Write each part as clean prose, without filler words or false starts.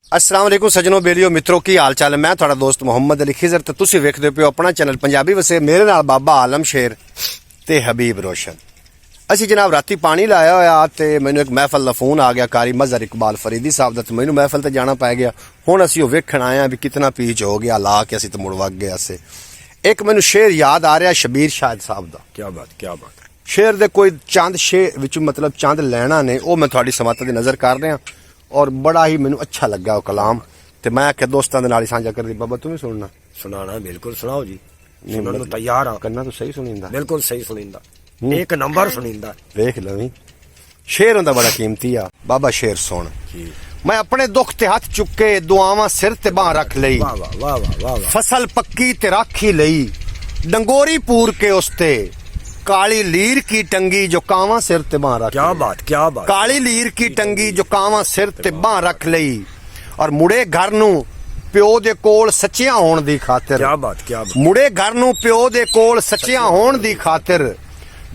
अस्सलाम वालेकुम सजनों बेलियो मित्रों की हाल चाल है। मैं थोड़ा दोस्त मोहम्मद अली खिजर ते तुसी वेखदे पियो अपना चैनल पंजाबी वसे। मेरे नाल बाबा आलम शेर ते हबीब रोशन। असी जनाब राती पानी लाया होया ते मैनू एक महफल दा फोन आ गया कारी मजहर इकबाल फरीदी साहब दा, मैनू महफल ते जाना पै गया। हुण असी ओ वेखण आए आ भी कितना पीच हो गया, ला के असी ते मुड़ वग गए असे। एक मैनू शेर याद आ रहा शबीर शाहिद साहब दा। क्या बात शेर दे कोई चंद शेर विच मतलब चंद लैना ने ओ मैं थोड़ी समात दी नजर कर रहा और बड़ा ही मैनू अच्छा लगा वो कलाम ते मैं आख्या दोस्तां दे नाल सांझा कर दी। बाबा तुम सुनना? सुनाना बिल्कुल सुनाओ जी, सुनने नूं तैयार हां। करना तो सही सुनींदा, बिल्कुल सही सुनींदा, एक नंबर सुनींदा। देख लवी शेर हुंदा बड़ा कीमती आ। बाबा शेर सुन। मैं अपने दुख ते हथ चुके दुआवां सिर ते बाह रख लई, वाह वाह वाह वाह वाह। फसल पक्की ते राखी लई, डंगोरी पूर के उसते काली लीर की टंगी जो कावां सिर ते बाह रख। क्या बात काली लीर की टंगी जो कावां सिर ते बाह रख लई और मुड़े घर नू प्यो दे कोल सच्चियां होण दी खातिर। क्या बात मुड़े घर नू प्यो दे कोल सच्चियां होण दी खातिर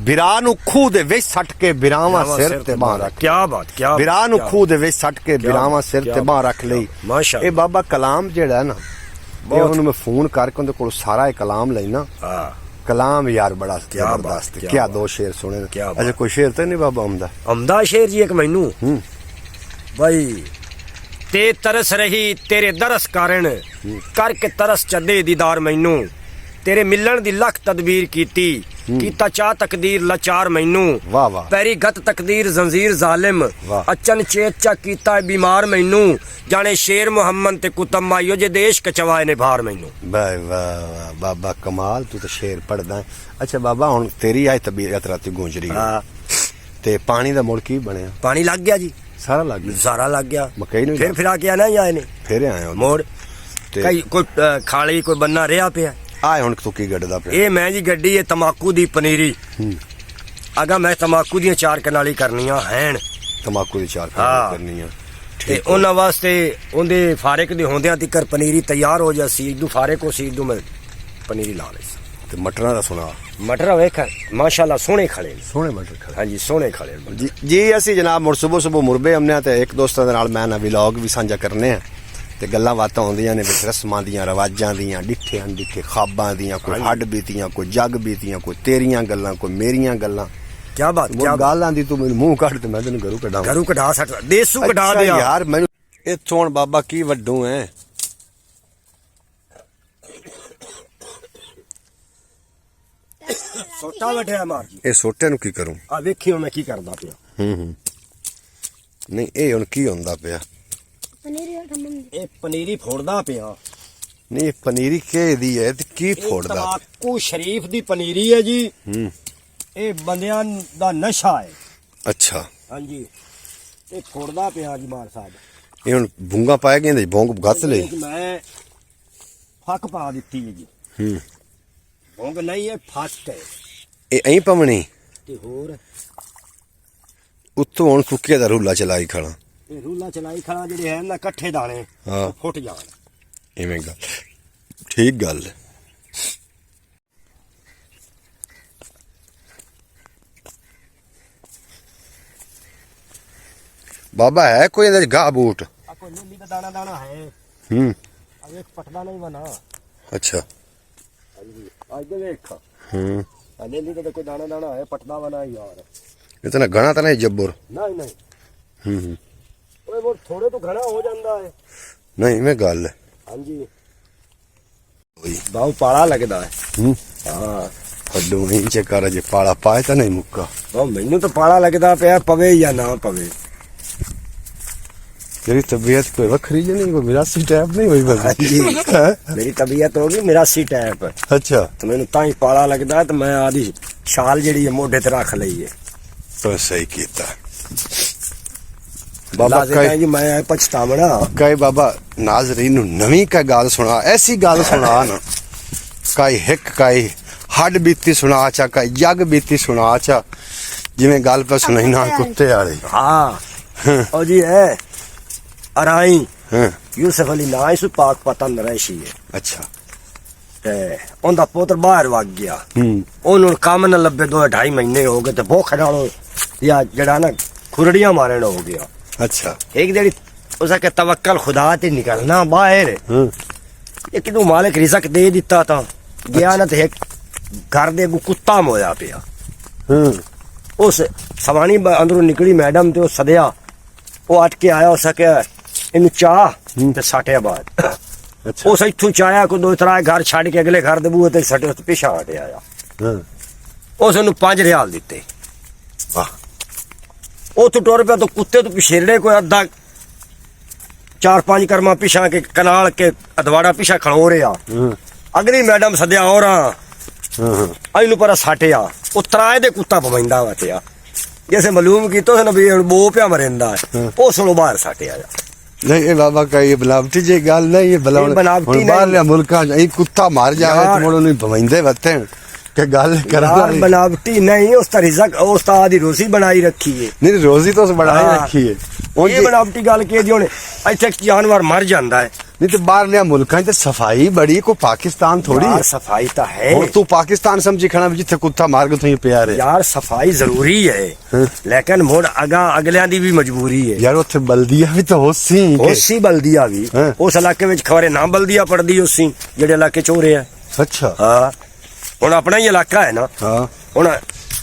बिरा नू खूह दे विच सट के बिरावां सिर ते बाह रख। क्या बात बिरा नू खूह दे विच सट के बिरावां सिर ते बाह रख लई। माशाअल्लाह। ए बाबा कलाम जेड़ा है ना, बहुत मैं फोन करके उनके कोल सारा कलाम लेना। कलाम यार बड़ा जबरदस्त। क्या दो शेर सुने? अच्छा कोई शेर तो नहीं बाबा अमदा शेर जी एक मैनू भाई। ते तरस रही तेरे दरस कारण करके तरस चदे दीदार मैनू, तेरे मिलन दी लख तदबीर कीता चाह तकदीर लाचार मैनू। वाह वाह। पैरी गत तकदीर जंजीर जालिम अचन चेत चा कीता बीमार मैनू, जाने शेर मुहम्मद ते कुतम माइयो जे देश कचवाए ने भार मैनू। वाह वाह बाबा कमाल, तू तो शेर पढ़दा है। अच्छा बाबा हुन तेरी आई तबीयत राती गूंज रही है ते पानी दा मुड़ की बनया? पानी लग गया जी, सारा लग गया। सारा लग गया। मकई नहीं फिर आके आना ही आए ने, फिर आए हो मोड़ कई कोई खाली कोई बन्ना रहा पिया आए। हुन तू की गड्डदा पे? ए मैं जी गड्डी है तमाकू दी पनीरी। अगा मैं तमाकू दी चार कनाली करनियां हैं। तमाकू दी चार करनियां ते उन्हां वास्ते उंदे फारिक दे होंदियां तिकर पनीरी तैयार हो जा सी दू फारिक हो सी दू मैं पनीरी ला लई। ते मटरां दा सुना? मटर वेख माशाल्लाह सोहणे खड़े, सोहणे मटर खड़े। हां जी सोहणे खड़े जी। असी जनाब मुड़ सुबह सुबह मुरबे हमने ते एक दोस्तां दे नाल मैं ना व्लॉग भी साझा करने आ ते गल्लां बातां होंदियां ने विच रस्मां दियां रवाजां दियां डिठे अनडिठे ख्वाबां दियां, कोई हड्ड बीतियां कोई जग बीतियां, कोई तेरियां गल्लां कोई मेरियां गल्लां। क्या बात क्या गल आंदी तू मेनू मुंह कढ ते मैं तेनू घरू कढा सट देसू कढा दे यार। मैनू इत्थों हुण बाबा की वड्डू है। सोटा बैठा मार जी। ए सोटे नु की करूं? आ वेखियो मैं की करदा पिया। नहीं ए हुण की होंदा पिया? ए पनीरी फोड़दा पिया। नहीं पनीरी के दी है ते की फोड़दा? तमाकू शरीफ दी पनीरी है जी। ए बंदियां दा नशा है। अच्छा हां जी। ए फोड़दा पिया जी मार साहब। ए हुण भूंगा पाए गए भोंग गस ले मैं फक पा दित्ती है जी। भोंग नहीं है फक है ए ऐ पवनी ते होर उत्तों हुण सुक्के दा रूला चलाई खड़ा। रूला चलाई खड़ा जेडे है ना कट्ठे दाने फुट जान। इवें गल ठीक गल। बाबा है कोई इधर गाह बूट? कोई नीली का दाना दाना है। अब एक पटदा नहीं बना। अच्छा आज दे देख। नीली का कोई दाना दाना है, पटदा बना यार। इतना घना तो नहीं जब्बर? नहीं वो थोड़े तो घना हो जाता है। नहीं मैं गल हां जी बाऊ पाला लगदा है। हां हड्डू नहीं चेकर जे पाला पाए तो नहीं मुक्का। ओ मैनू तो पाला लगदा पे पवे या ना पवे। तेरी तबीयत कोई वखरी जी नहीं, कोई मिरासी टाइप नहीं हुई? बस मेरी तबीयत होगी मिरासी टाइप। अच्छा तो मैनू ताई पाला लगदा है तो मैं आदी शाल जेडी मोढे ते रख लई है। तो सही कीता बाबा। कई जी मैं पछतावना कई बाबा नाजरीन नवी का गाल सुना, ऐसी गाल सुना ना कई हिक कई हड बीती सुना चा, कई जग बीती सुना चा, जिवें गल पे सुनाई ना कुत्ते वाली। हाँ और जी है अराई यूसुफ अली ना इस पाक पतन रैशी है। अच्छा ते उनदा पुत्र बाहर वग गया। ओनू काम न लब्बे 2-2.5 महीने हो गए ते भूख नाल या जड़ा ना खुरड़ियां मारन हो गया। अच्छा एक जेडी उसे के तवक्कल खुदा ते निकलना बाहर हाँ एक तू मालिक रिजक दे दिता था गया ना ते घर दे को कुत्ता मोया पिया हाँ उस सवानी अंदरों निकली मैडम ते वो सदया वो अट के आया उस के इन चाह ते साटिया बाद अच्छा उस इथों चाया को दो त्रा घर छड़ के अगले घर दे बूहे ते सटे ते पिछा हटे आया हाँ उस नु 5 रियाल दिते वाह ओ तो टुर पे तो कुत्ते तो पिछेड़े को अद्धा 4-5 कर्मा पिछा के कनाल के अदवाड़ा पिछा खड़ो रहा हाँ अगली मैडम सदया और हाँ अनु पर साटिया वो त्राए दे कुत्ता पवैंदा वतिया जैसे मालूम की तो भी बो पिया मरेंदा है ओ सुनो बाहर साटिया नहीं ये बाबा का ये बनावटी जी गल नहीं ये बनावटी बाहर मुल्का च कुत्ता मर जाए तो मुड़ नहीं भवैंदे वते के गल करा यार बनावटी नहीं उस रिजक उस दी रोजी बनाई रखी है नहीं रोजी तो बढ़ाई रखी है ये बनावटी गल के जी इतने जानवर मर जाता है नहीं तो बाहर लिया मुल्का च सफाई बड़ी को पाकिस्तान थोड़ी यार सफाई तो है और तू पाकिस्तान समझी खड़ा भी जिथे कुत्ता मार के तुम प्यार है यार सफाई जरूरी है लेकिन मुड़ अगलियां दी भी मजबूरी है यार उथे बल्दिया भी तो होसी बल्दिया भी उस इलाके में खबरे ना बल्दिया पड़दी उसी जेडे इलाके चोरे है अच्छा हाँ हुण अपना ही इलाका है ना हाँ हुण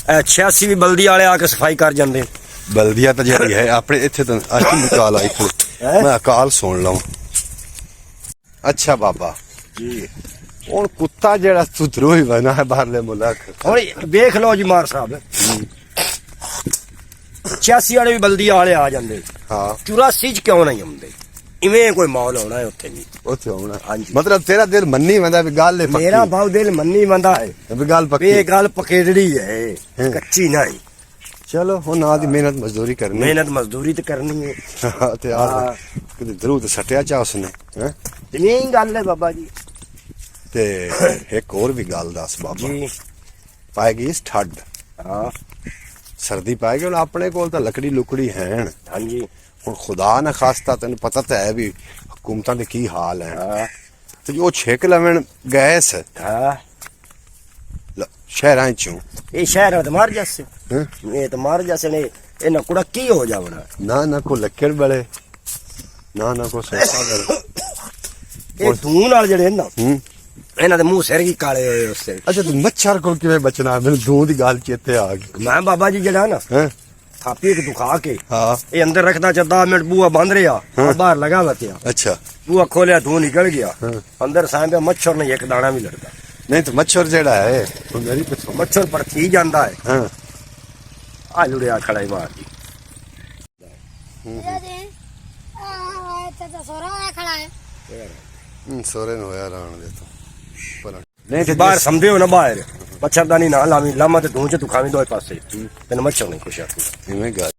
86 भी बल्दी वाले आके सफाई कर जाते बल्दिया तो जी है अपने इथे तो अकाल आई मैं अकाल सुन लवा अच्छा बाबा जी ਹੁਣ ਕੁੱਤਾ ਜਿਹੜਾ ਸੁਧਰੂ ਹੀ ਬਣਾ ਹੈ ਬਾਹਰਲੇ ਮੁਲਕ ਹੁਣ ਵੇਖ ਲਓ ਜੀ ਮਾਰ ਸਾਹਿਬ 86 ਵਾਲੇ ਵੀ ਬਲਦੀ ਵਾਲੇ ਆ ਜਾਂਦੇ ਹਾਂ 84 ਚ ਕਿਉਂ ਨਹੀਂ ਆਉਂਦੇ ਇਵੇਂ ਕੋਈ ਮਾਹੌਲ ਹੋਣਾ ਹੈ ਉੱਥੇ ਨਹੀਂ ਉੱਥੇ ਆਉਣਾ ਹਾਂਜੀ। ਮਤਲਬ ਤੇਰਾ ਦਿਲ ਮੰਨੀ ਵੰਦਾ ਵੀ ਗੱਲ ਹੈ ਪੱਕੀ ਮੇਰਾ ਬਾਉ ਦਿਲ ਮੰਨੀ ਮੰਦਾ ਹੈ ਵੀ ਗੱਲ ਵੀ ਪੱਕੀ ਇਹ ਗੱਲ ਪਕੇੜੜੀ ਹੈ ਕੱਚੀ ਨਹੀਂ ਚਲੋ ਹੁਣ ਆਦੀ ਮਿਹਨਤ ਮਜ਼ਦੂਰੀ ਕਰਨੀ ਮਿਹਨਤ ਮਜ਼ਦੂਰੀ ਤੇ ਕਰਨੀ ਹੈ ਤੇ ਆ ਕਿਤੇ ਦਰੂਦ ਸਟਿਆ ਚਾ ਉਸਨੇ ਹੈ ਨਹੀਂ ਗੱਲ ਹੈ ਬਾਬਾ ਜੀ ਤੇ ਇੱਕ ਹੋਰ ਵੀ ਗੱਲ ਦੱਸ ਬਾਬਾ ਜੀ ਪਾਏ ਗਈ ਠੱਡ ਹਾਂ ਸਰਦੀ ਪਾਏ ਗਈ ਹੁਣ ਆਪਣੇ ਕੋਲ ਤਾਂ ਲੱਕੜੀ ਲੁਕੜੀ ਹੈਣ ਹਾਂਜੀ ਹੁਣ ਖੁਦਾ ਨਾ ਖਾਸਤਾ ਤੈਨੂੰ ਪਤਾ ਤਾਂ ਹੈ ਵੀ ਹਕੂਮਤਾਂ ਦੇ ਕੀ ਹਾਲ ਹੈ ਹਾਂ ਤੇ ਉਹ ਛੇਕ ਲਵਣ ਗੈਸ ਹਾਂ ਸ਼ਹਿਰਾਂ ਚੋਂ ਇਹ ਸ਼ਹਿਰ ਤੇ ਮਰ ਜਾਸੇ ਹੈਂ? ਇਹ ਤਾਂ ਮਰ ਜਾਸੇ ਨੇ ਇਹਨਾਂ ਕੁੜਾ ਕੀ ਹੋ ਜਾਵਣਾ ਨਾ ਨਾ ਕੋ ਲੱਕੜ ਬਲੇ ਨਾ ਨਾ ਕੋ ਸੈਸਾ ਕਰ ਇਹ ਧੂੰ ਨਾਲ ਜਿਹੜੇ ਨਾ ਹੂੰ ਇਹਨਾਂ ਦੇ ਮੂੰਹ ਸਿਰ ਕੀ ਕਾਲੇ ਹੋਏ ਉਸੇ ਅੱਛਾ ਤੂੰ ਮੱਛਰ ਕੋਲ ਕਿਵੇਂ ਬਚਣਾ ਮੈਨੂੰ ਦੋ ਦੀ ਗੱਲ ਚੇਤੇ ਆ ਗਈ ਮੈਂ ਬਾਬਾ ਜੀ ਜਿਹੜਾ ਨਾ ਹੈ ਥਾਪੀ ਇੱਕ ਦੁਖਾ ਕੇ ਹਾਂ ਇਹ ਅੰਦਰ ਰੱਖਦਾ 10 ਮਿੰਟ ਬੂਆ ਬੰਦ ਰਿਹਾ ਹਾਂ। ਬਾਹਰ ਲਗਾ ਵਤਿਆ ਅੱਛਾ ਬੂਆ ਖੋਲਿਆ ਧੂੰ ਨਿਕਲ ਗਿਆ ਹਾਂ। ਅੰਦਰ ਸਾਂਭਿਆ ਮੱਛਰ ਨੇ ਇੱਕ ਦਾਣਾ ਵੀ ਲੜਦਾ ਨਹੀਂ ਤਾਂ ਮੱਛਰ ਜਿਹੜਾ ਹੈ ਉਹ ਮੇਰੀ ਪਿੱਛੋਂ ਮੱਛਰ ਪਰ ਥੀ ਜਾਂਦਾ ਹੈ ਹਾਂ ਆ ਲੁੜਿਆ ਖੜਾ ਹੀ ਮਾਰਦੀ ਸੋਰੇ ਨੂੰ ਹੋਇਆ ਰਾਣ ਦੇ ਤੋਂ ਪਰ ਨਹੀਂ ਤੇ ਬਾਹਰ ਸਮਝਿਓ ਨਾ ਬਾਹਰ ਮੱਛਰਦਾਨੀ ਨਾ ਲਾਵੀਂ ਲਾਮਾ ਤੇ ਧੂੰ ਚ ਤੂੰ ਖਾਵੀਂ ਦੋਏ ਪਾਸੇ ਤੈਨੂੰ ਮੱਛਰ ਨਹੀਂ ਕੁਛ ਆਖੂ ਇਵੇਂ ਗੱਲ